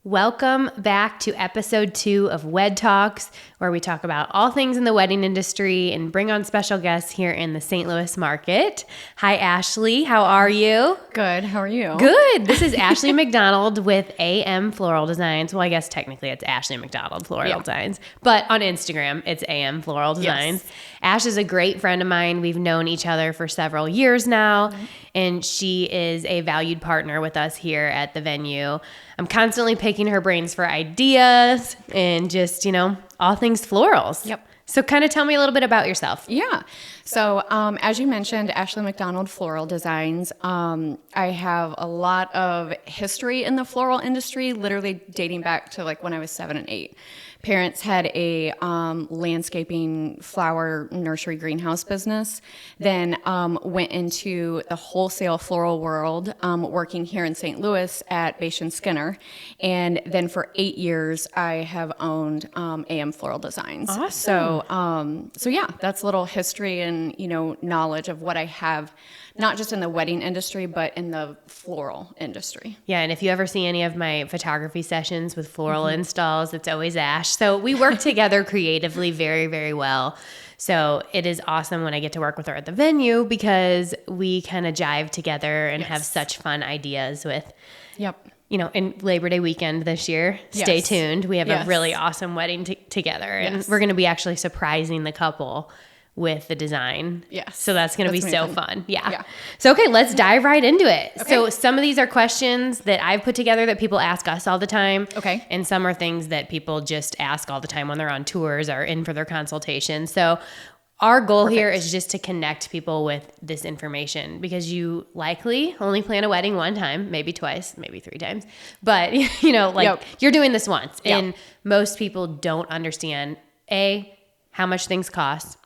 Welcome back to episode 2 of WedTalks, where we talk about all things in the wedding industry and bring on special guests here in the St. Louis market. Hi, Ashley. How are you? Good. How are you? Good. This is Ashley MacDonald with AM Floral Designs. Well, I guess technically it's Ashley MacDonald Floral Designs, but on Instagram, it's AM Floral Designs. Yes. Ash is a great friend of mine. We've known each other for several years now, and she is a valued partner with us here at the venue. I'm constantly picking her brains for ideas and just, all things florals. Yep. So kind of tell me a little bit about yourself. Yeah. So as you mentioned, Ashley MacDonald Floral Designs. I have a lot of history in the floral industry, literally dating back to like when I was 7 and 8. Parents had a landscaping flower nursery greenhouse business, then went into the wholesale floral world, working here in St. Louis at Bache & Skinner. And then for 8 years, I have owned AM Floral Designs. Awesome. So yeah, that's a little history and, knowledge of what I have, not just in the wedding industry, but in the floral industry. Yeah, and if you ever see any of my photography sessions with floral installs, it's always Ash. So we work together creatively very, very well. So it is awesome when I get to work with her at the venue because we kind of jive together and have such fun ideas with, in Labor Day weekend this year. Stay tuned. We have a really awesome wedding together, and we're going to be actually surprising the couple with the design. Yes. So that's going to be so fun. Yeah. So, okay, let's dive right into it. Okay. So some of these are questions that I've put together that people ask us all the time. Okay. And some are things that people just ask all the time when they're on tours or in for their consultation. So our goal here is just to connect people with this information because you likely only plan a wedding one time, maybe twice, maybe 3 times. But, you're doing this once. Yep. And most people don't understand, A, how much things cost,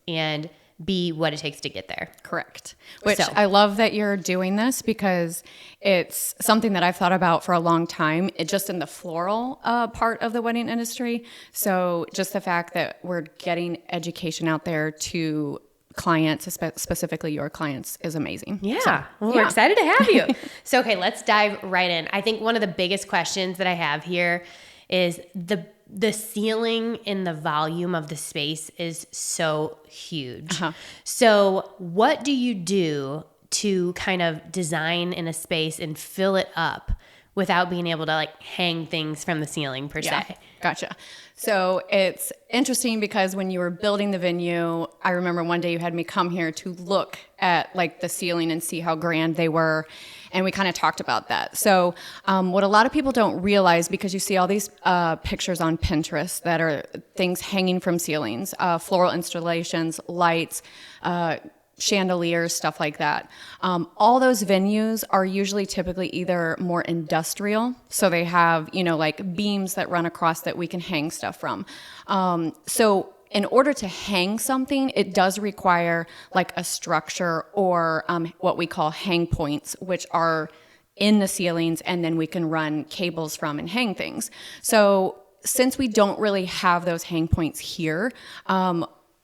and B, what it takes to get there. Correct. Which I love that you're doing this because it's something that I've thought about for a long time, just in the floral part of the wedding industry. So just the fact that we're getting education out there to clients, specifically your clients, is amazing. Yeah. We're excited to have you. So, okay, let's dive right in. I think one of the biggest questions that I have here is the ceiling and the volume of the space is so huge. Uh-huh. So what do you do to kind of design in a space and fill it up without being able to hang things from the ceiling per se? Gotcha. So it's interesting because when you were building the venue, I remember one day you had me come here to look at the ceiling and see how grand they were. And we kind of talked about that. So what a lot of people don't realize, because you see all these pictures on Pinterest that are things hanging from ceilings, floral installations, lights, chandeliers, stuff like that. All those venues are usually typically either more industrial. So they have, beams that run across that we can hang stuff from. So in order to hang something, it does require a structure or what we call hang points, which are in the ceilings, and then we can run cables from and hang things. So since we don't really have those hang points here,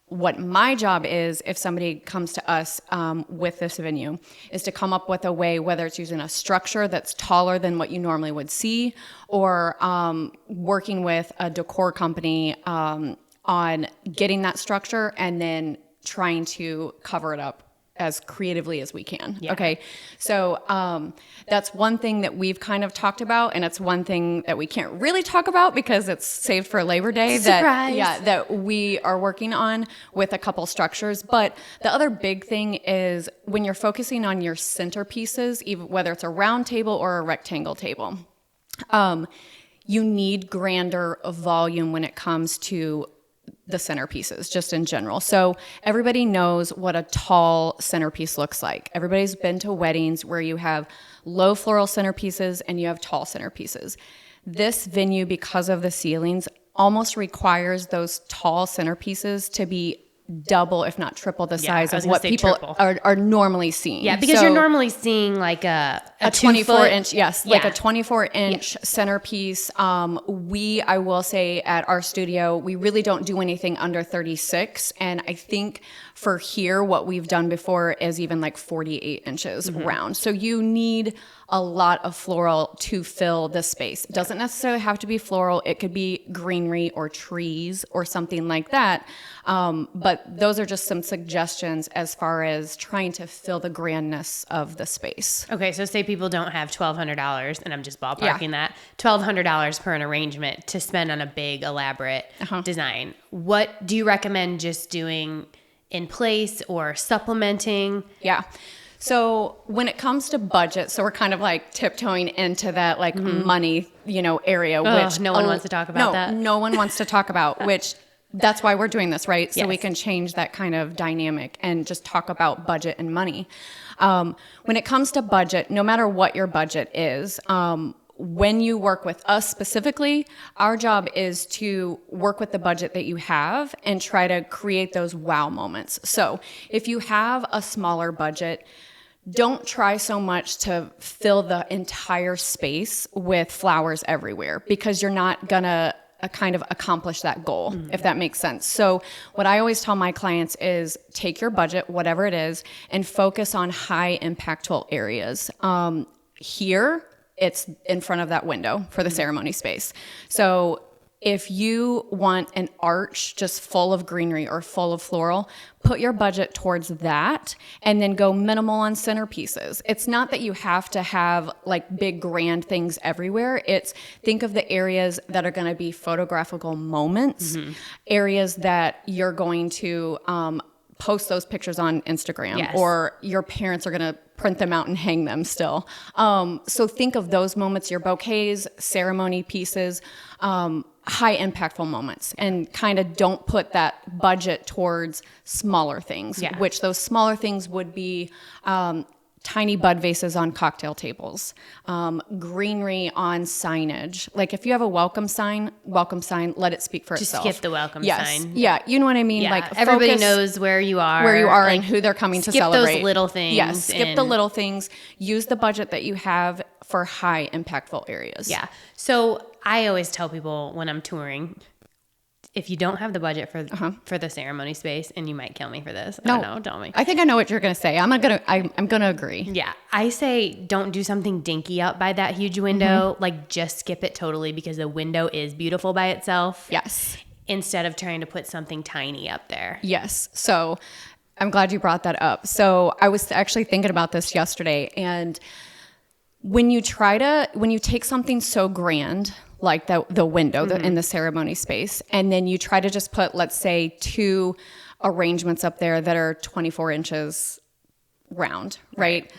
what my job is, if somebody comes to us with this venue, is to come up with a way, whether it's using a structure that's taller than what you normally would see, or working with a decor company on getting that structure and then trying to cover it up as creatively as we can. Yeah. Okay. So that's one thing that we've kind of talked about, and it's one thing that we can't really talk about because it's saved for Labor Day. Surprise. That we are working on with a couple structures. But the other big thing is when you're focusing on your centerpieces, even whether it's a round table or a rectangle table, you need grander volume when it comes to the centerpieces, just in general. So everybody knows what a tall centerpiece looks like. Everybody's been to weddings where you have low floral centerpieces and you have tall centerpieces. This venue, because of the ceilings, almost requires those tall centerpieces to be double, if not triple the size of what people triple. are normally seeing. Yeah, because you're normally seeing like a 24 inch, yes, like a 24 inch Yeah. centerpiece. I will say at our studio, we really don't do anything under 36. And I think for here, what we've done before is even like 48 inches round. So you need a lot of floral to fill the space. It doesn't necessarily have to be floral. It could be greenery or trees or something like that. But those are just some suggestions as far as trying to fill the grandness of the space. Okay, so say people don't have $1,200, and I'm just ballparking that, $1,200 per an arrangement to spend on a big, elaborate design. What do you recommend just doing in place or supplementing? Yeah. So when it comes to budget, so we're kind of like tiptoeing into that like money, area, which no one wants to talk about that. No one wants to talk about, which that's why we're doing this, right? So we can change that kind of dynamic and just talk about budget and money. When it comes to budget, no matter what your budget is, when you work with us specifically, our job is to work with the budget that you have and try to create those wow moments. So if you have a smaller budget, don't try so much to fill the entire space with flowers everywhere, because you're not gonna kind of accomplish that goal, if that makes sense. So what I always tell my clients is take your budget, whatever it is, and focus on high impactful areas. Here, it's in front of that window for the ceremony space. So if you want an arch just full of greenery or full of floral, put your budget towards that and then go minimal on centerpieces. It's not that you have to have like big grand things everywhere. It's think of the areas that are going to be photographical moments, areas that you're going to post those pictures on Instagram, or your parents are going to print them out and hang them still. So think of those moments, your bouquets, ceremony pieces, high impactful moments, and kind of don't put that budget towards smaller things, which those smaller things would be tiny bud vases on cocktail tables, greenery on signage. Like if you have a welcome sign, let it speak for itself. Just skip the welcome sign. Yeah, you know what I mean? Yeah. Like everybody knows where you are. Like, and who they're coming to celebrate. Skip those little things. Yeah, skip the little things. Use the budget that you have for high impactful areas. Yeah. So I always tell people when I'm touring, if you don't have the budget for the ceremony space, and you might kill me for this. I don't know. Tell me. I think I know what you're going to say. I'm gonna agree. Yeah. I say don't do something dinky up by that huge window. Like just skip it totally, because the window is beautiful by itself. Yes. Instead of trying to put something tiny up there. Yes. So I'm glad you brought that up. So I was actually thinking about this yesterday, and when you take something so grand like the window in the ceremony space, and then you try to just put, let's say, 2 arrangements up there that are 24 inches round, right?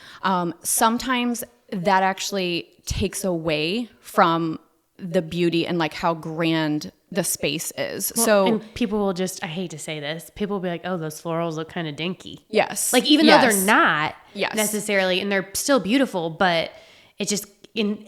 Sometimes that actually takes away from the beauty and like how grand the space is. Well, and people will just, I hate to say this, people will be like, oh, those florals look kind of dinky. Yes. Like even though they're not necessarily, and they're still beautiful, but it's just in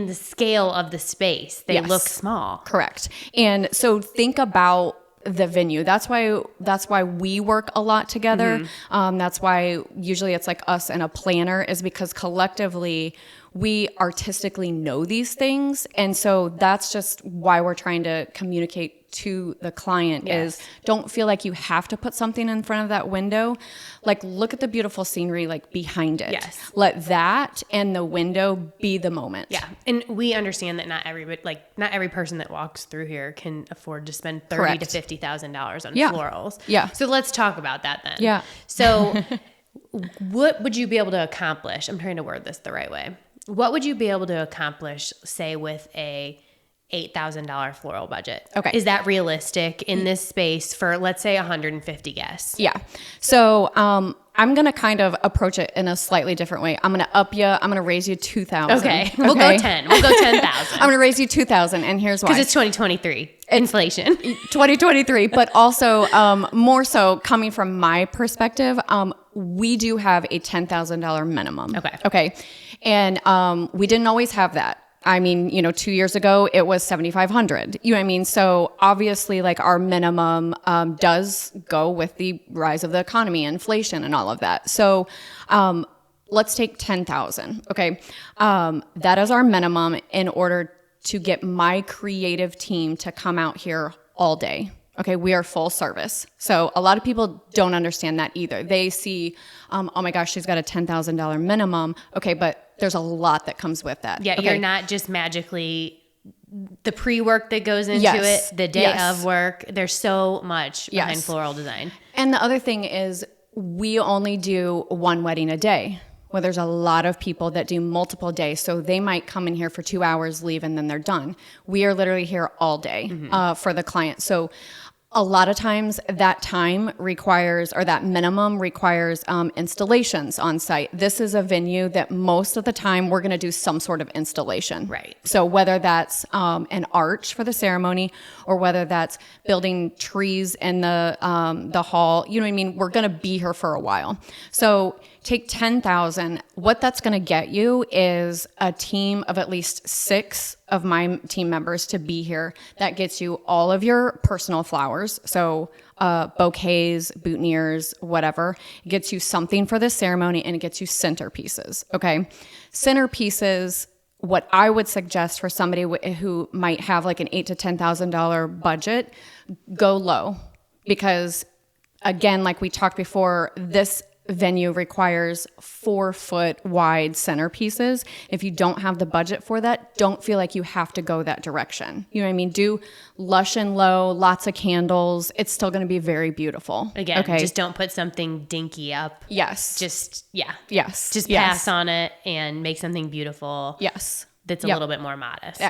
the scale of the space, they look small. Correct. And so think about the venue. That's why we work a lot together. That's why usually it's like us and a planner, is because collectively we artistically know these things. And so that's just why we're trying to communicate to the client is don't feel like you have to put something in front of that window. Like look at the beautiful scenery like behind it. Yes. Let that and the window be the moment. Yeah. And we understand that not every person that walks through here can afford to spend $30,000 to $50,000 on florals. Yeah. So let's talk about that then. Yeah. So what would you be able to accomplish? I'm trying to word this the right way. What would you be able to accomplish, say, with a $8,000 floral budget? Okay. Is that realistic in this space for, let's say, 150 guests? Yeah. So I'm going to kind of approach it in a slightly different way. I'm going to up you. I'm going to raise you 2,000. Okay. We'll go 10. We'll go 10,000. I'm going to raise you 2,000, and here's why. Because it's 2023. Inflation. 2023. But also more so coming from my perspective, we do have a $10,000 minimum. Okay. And we didn't always have that. I mean, 2 years ago it was 7,500. You know what I mean? So obviously, like, our minimum does go with the rise of the economy, inflation, and all of that. So let's take 10,000. Okay, that is our minimum in order to get my creative team to come out here all day. Okay, we are full service. So a lot of people don't understand that either. They see, oh my gosh, she's got a $10,000 minimum. Okay, but there's a lot that comes with that. Yeah, okay? You're not just magically the pre-work that goes into Yes. it, the day of work. There's so much behind floral design. And the other thing is we only do one wedding a day. Well, there's a lot of people that do multiple days. So they might come in here for 2 hours, leave, and then they're done. We are literally here all day for the client. So a lot of times that time requires, or that minimum requires installations on site. This is a venue that most of the time we're going to do some sort of installation. Right. So whether that's an arch for the ceremony, or whether that's building trees in the hall, you know what I mean? We're going to be here for a while. So take 10,000. What that's going to get you is a team of at least 6 of my team members to be here. That gets you all of your personal flowers. So bouquets, boutonnieres, whatever. It gets you something for the ceremony, and it gets you centerpieces. Okay. Centerpieces, what I would suggest for somebody who might have like an $8,000 to $10,000 budget, go low. Because again, like we talked before, this venue requires 4-foot wide centerpieces. If you don't have the budget for that, don't feel like you have to go that direction. You know what I mean? Do lush and low, lots of candles. It's still going to be very beautiful. Again, just don't put something dinky up. Yes. Just Yes. pass on it and make something beautiful. Yes. That's a little bit more modest.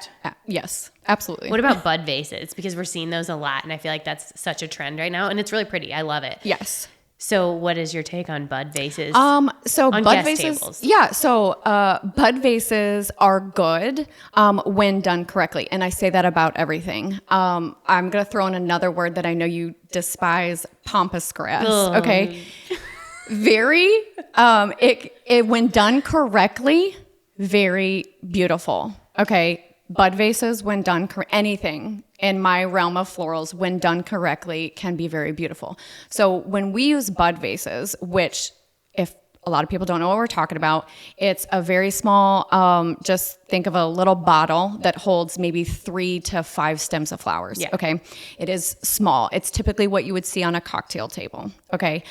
Yes, absolutely. What about bud vases? Because we're seeing those a lot, and I feel like that's such a trend right now, and it's really pretty. I love it. Yes. So what is your take on bud vases? So on bud guest vases, tables? yeah. So bud vases are good when done correctly, and I say that about everything. I'm gonna throw in another word that I know you despise: pampas grass. Ugh. Okay, very. It when done correctly, very beautiful. Okay. Bud vases, when done, anything in my realm of florals, when done correctly, can be very beautiful. So when we use bud vases, which if a lot of people don't know what we're talking about, it's a very small, just think of a little bottle that holds maybe 3 to 5 stems of flowers. Yeah. Okay. It is small. It's typically what you would see on a cocktail table. Okay.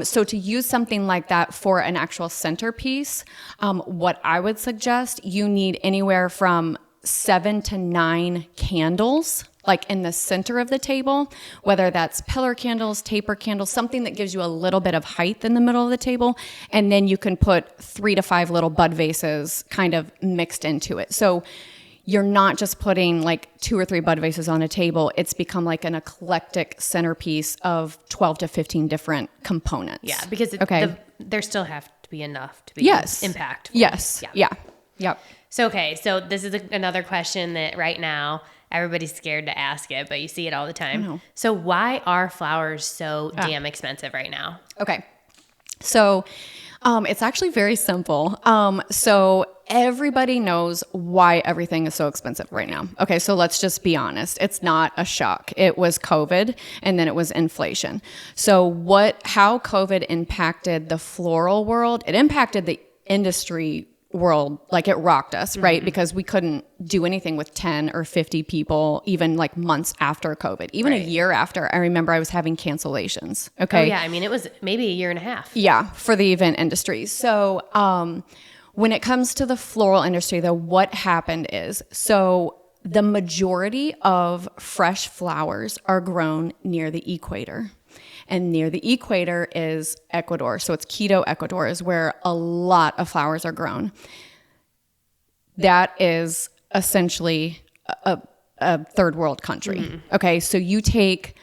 So to use something like that for an actual centerpiece, what I would suggest, you need anywhere from 7 to 9 candles, like in the center of the table, whether that's pillar candles, taper candles, something that gives you a little bit of height in the middle of the table. And then you can put 3 to 5 little bud vases kind of mixed into it. So you're not just putting like 2 or 3 bud vases on a table. It's become like an eclectic centerpiece of 12 to 15 different components. Yeah, because there still have to be enough to be impactful. Yes. Yeah. Yep. So this is another question that right now everybody's scared to ask it, but you see it all the time. I know. So why are flowers so damn expensive right now? Okay. So it's actually very simple. So everybody knows why everything is so expensive right now. Okay, so let's just be honest. It's not a shock. It was COVID, and then it was inflation. So how COVID impacted the floral world, it impacted the industry world, like it rocked us, right? Mm-hmm. Because we couldn't do anything with 10 or 50 people, even like months after COVID, even a year after. I remember I was having cancellations. Okay. Oh yeah. I mean, it was maybe a year and a half. Yeah. For the event industry. So, when it comes to the floral industry though, what happened is, so the majority of fresh flowers are grown near the equator. And near the equator is Ecuador. So it's Quito, Ecuador is where a lot of flowers are grown. That is essentially a third world country. Mm-hmm. Okay, so you take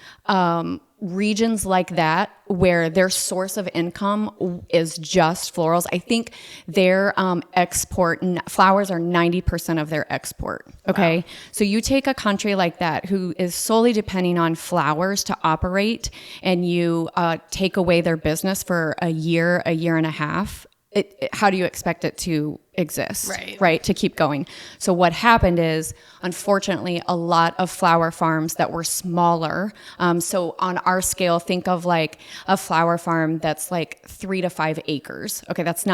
regions like that where their source of income is just florals. I think their export, flowers are 90% of their export. Okay. Wow. So you take a country like that who is solely depending on flowers to operate, and you take away their business for a year and a half. how do you expect it to exist? Right. To keep going. So what happened is, unfortunately, a lot of flower farms that were smaller. So on our scale, think of like a flower farm that's like 3 to 5 acres. Okay. That's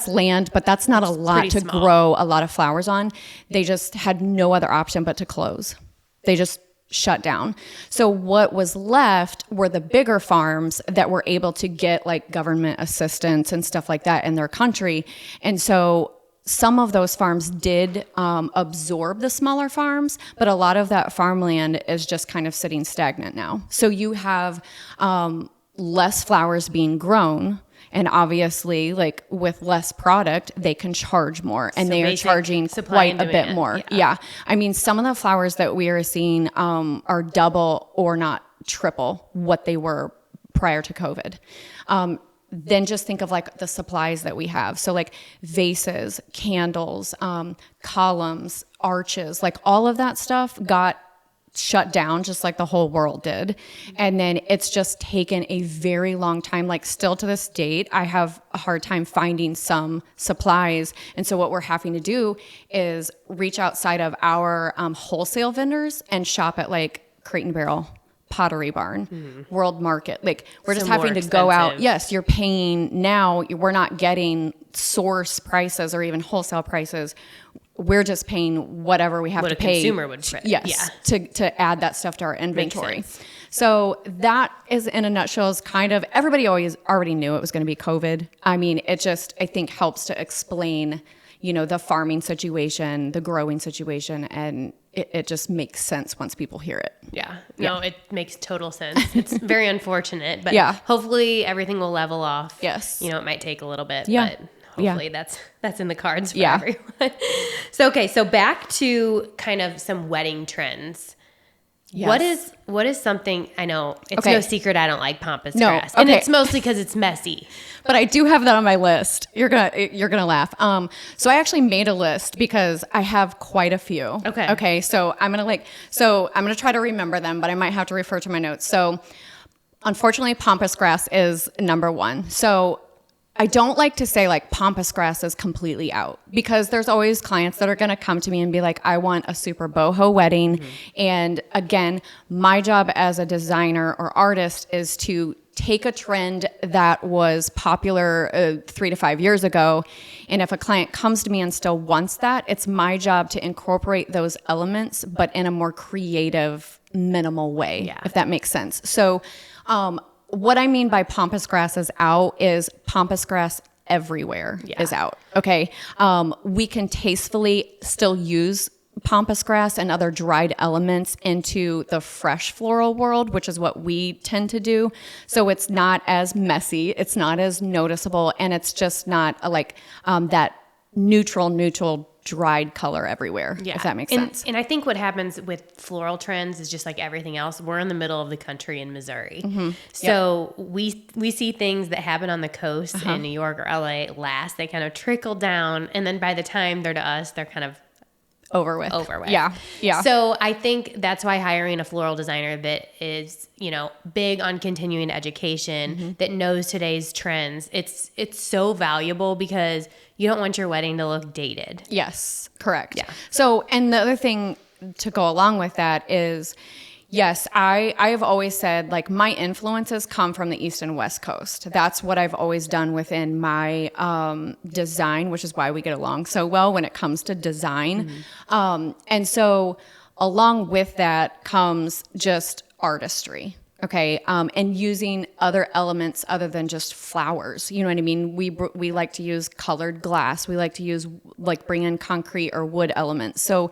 land, but that's not a lot to grow a lot of flowers on. They just had no other option but to close. They just shut down. So what was left were the bigger farms that were able to get like government assistance and stuff like that in their country. And so some of those farms did absorb the smaller farms, but a lot of that farmland is just kind of sitting stagnant now. So you have less flowers being grown. And obviously, like with less product, they can charge more, and they are charging quite a bit more. Yeah. I mean, some of the flowers that we are seeing are double or not triple what they were prior to COVID. Then just think of like the supplies that we have. So like vases, candles, columns, arches, like all of that stuff got shut down just like the whole world did. And then it's just taken a very long time. Like still to this date, I have a hard time finding some supplies. And so what we're having to do is reach outside of our wholesale vendors and shop at like Crate and Barrel, Pottery Barn, World Market. Like we're just having to go out. Yes, you're paying now. We're not getting source prices or even wholesale prices. We're just paying whatever we have to pay. What a consumer would pay. Yes, to add that stuff to our inventory. So that is, in a nutshell, is kind of, everybody already knew it was going to be COVID. I mean, it just, I think, helps to explain, the farming situation, the growing situation, and it just makes sense once people hear it. Yeah. No, it makes total sense. It's very unfortunate, but hopefully everything will level off. Yes. It might take a little bit, Yeah. but hopefully that's in the cards for everyone. So back to kind of some wedding trends. Yes. What is something, I know it's no secret I don't like pampas grass. And it's mostly because it's messy. But I do have that on my list. You're gonna laugh. So I actually made a list because I have quite a few. Okay. So I'm gonna try to remember them, but I might have to refer to my notes. So unfortunately, pampas grass is number one. So I don't like to say like pampas grass is completely out, because there's always clients that are going to come to me and be like, I want a super boho wedding. Mm-hmm. And again, my job as a designer or artist is to take a trend that was popular 3 to 5 years ago. And if a client comes to me and still wants that, it's my job to incorporate those elements, but in a more creative, minimal way, if that makes sense. So, what I mean by pampas grass is out is pampas grass everywhere is out. Okay. We can tastefully still use pampas grass and other dried elements into the fresh floral world, which is what we tend to do. So it's not as messy, it's not as noticeable, and it's just not that neutral dried color everywhere, if that makes sense. And I think what happens with floral trends is just like everything else. We're in the middle of the country in Missouri. Mm-hmm. So we see things that happen on the coast in New York or LA last. They kind of trickle down, and then by the time they're to us, they're kind of over with. Yeah. So I think that's why hiring a floral designer that is, big on continuing education, that knows today's trends, it's so valuable, because you don't want your wedding to look dated. Yes, correct. Yeah. So, and the other thing to go along with that is, yes, I have always said, like, my influences come from the East and West Coast. That's what I've always done within my design, which is why we get along so well when it comes to design. And so along with that comes just artistry. Okay. And using other elements other than just flowers. You know what I mean? We like to use colored glass. We like to use, bring in concrete or wood elements. So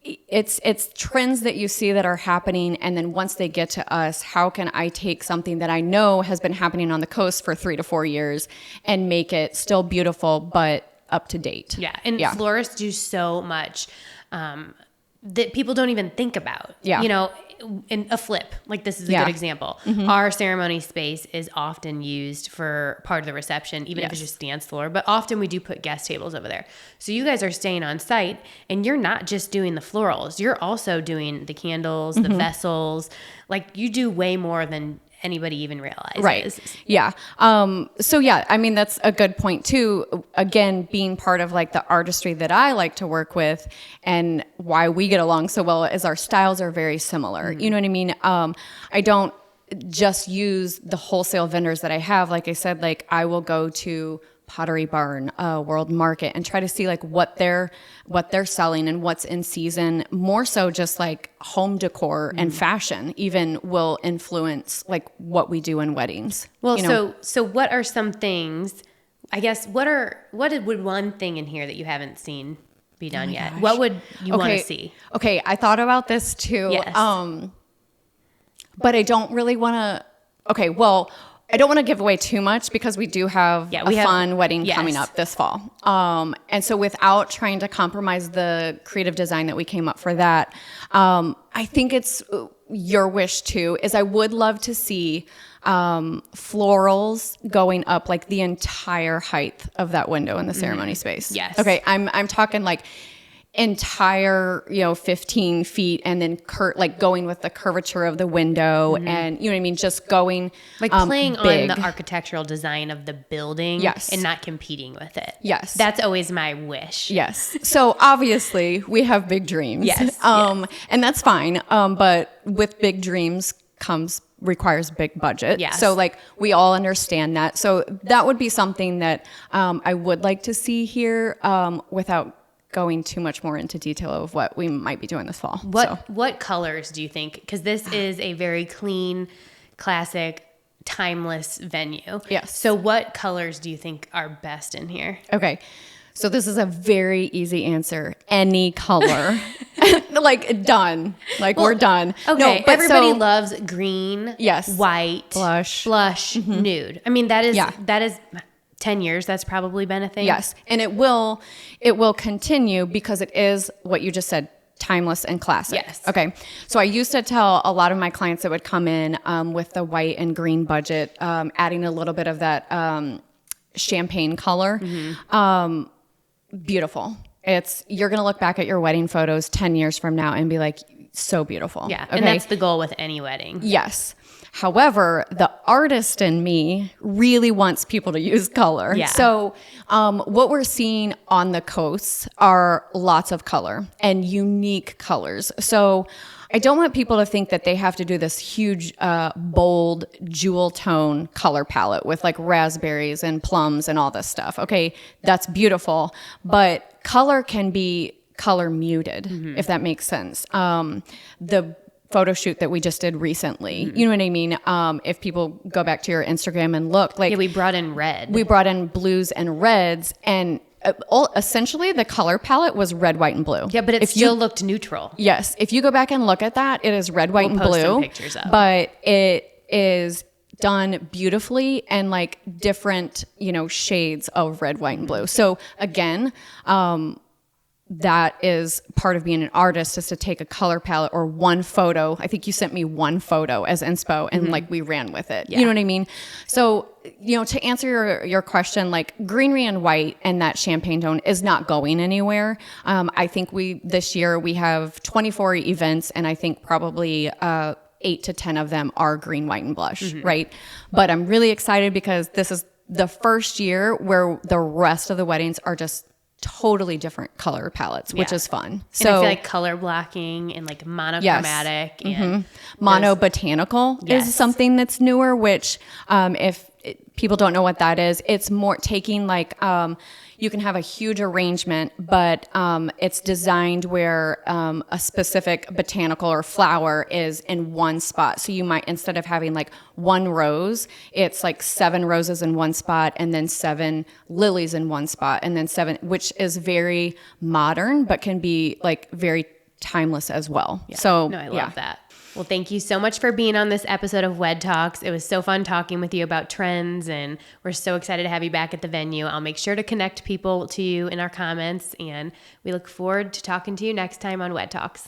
it's trends that you see that are happening, and then once they get to us, how can I take something that I know has been happening on the coast for 3 to 4 years and make it still beautiful but up to date? Yeah, and florists do so much that people don't even think about. Yeah. In a flip, like this is a good example. Mm-hmm. Our ceremony space is often used for part of the reception, even if it's just dance floor, but often we do put guest tables over there. So you guys are staying on site, and you're not just doing the florals, you're also doing the candles, the vessels. Like, you do way more than anybody even realizes. Right. Yeah. So yeah, I mean, that's a good point too. Again, being part of like the artistry that I like to work with and why we get along so well is our styles are very similar. You know what I mean? I don't just use the wholesale vendors that I have. Like I said, like I will go to Pottery Barn, World Market, and try to see like what they're selling and what's in season. More so, just like home decor and fashion even will influence like what we do in weddings. Well, so what are some things? I guess what would one thing in here that you haven't seen be done yet? Gosh. What would you want to see? Okay, I thought about this too. Yes. But I don't really want to. Okay, well, I don't want to give away too much because we do have a fun wedding coming up this fall. And so without trying to compromise the creative design that we came up for that, I think it's your wish too, is I would love to see florals going up like the entire height of that window in the ceremony space. Yes. Okay, I'm talking like entire 15 feet and then going with the curvature of the window and you know what I mean, just going like playing big on the architectural design of the building. Yes. And not competing with it. Yes, that's always my wish. Yes. So obviously we have big dreams. Yes. And that's fine, but with big dreams requires big budget. Yes. So like we all understand that. So that would be something that I would like to see here without going too much more into detail of what we might be doing this fall. What colors do you think? Because this is a very clean, classic, timeless venue. Yes. So what colors do you think are best in here? Okay. So this is a very easy answer. Any color. Like done. Like we're done. Okay. No, but everybody loves green, yes, white, blush, nude. I mean, that is 10 years, that's probably been a thing. Yes. And it will continue because it is what you just said, timeless and classic. Yes. Okay. So I used to tell a lot of my clients that would come in with the white and green budget, adding a little bit of that champagne color. Beautiful. You're going to look back at your wedding photos 10 years from now and be like, so beautiful. Yeah. Okay? And that's the goal with any wedding. Yes. However, the artist in me really wants people to use color. Yeah. So what we're seeing on the coasts are lots of color and unique colors. So I don't want people to think that they have to do this huge, bold jewel tone color palette with like raspberries and plums and all this stuff. Okay, that's beautiful. But color can be color muted, if that makes sense. The photo shoot that we just did recently, you know what I mean? If people go back to your Instagram and look, like we brought in red. We brought in blues and reds, and essentially the color palette was red, white, and blue. Yeah, but it still looked neutral. Yes, if you go back and look at that, it is red, white, and blue. Some pictures up. But it is done beautifully and like different, shades of red, white, and blue. So again, that is part of being an artist, is to take a color palette or one photo. I think you sent me one photo as inspo and like we ran with it. Yeah. You know what I mean? So, to answer your question, like greenery and white and that champagne tone is not going anywhere. I think this year we have 24 events and I think probably 8 to 10 of them are green, white, and blush, right? But I'm really excited because this is the first year where the rest of the weddings are just totally different color palettes, which is fun. So and I feel like color blocking and like monochromatic and mono botanical is something that's newer, which if people don't know what that is, it's more taking like you can have a huge arrangement, but it's designed where a specific botanical or flower is in one spot. So you might, instead of having like one rose, it's like 7 roses in one spot and then 7 lilies in one spot and then 7, which is very modern, but can be like very timeless as well. Yeah. So no, I love that. Well, thank you so much for being on this episode of WedTalks. It was so fun talking with you about trends, and we're so excited to have you back at the venue. I'll make sure to connect people to you in our comments, and we look forward to talking to you next time on WedTalks.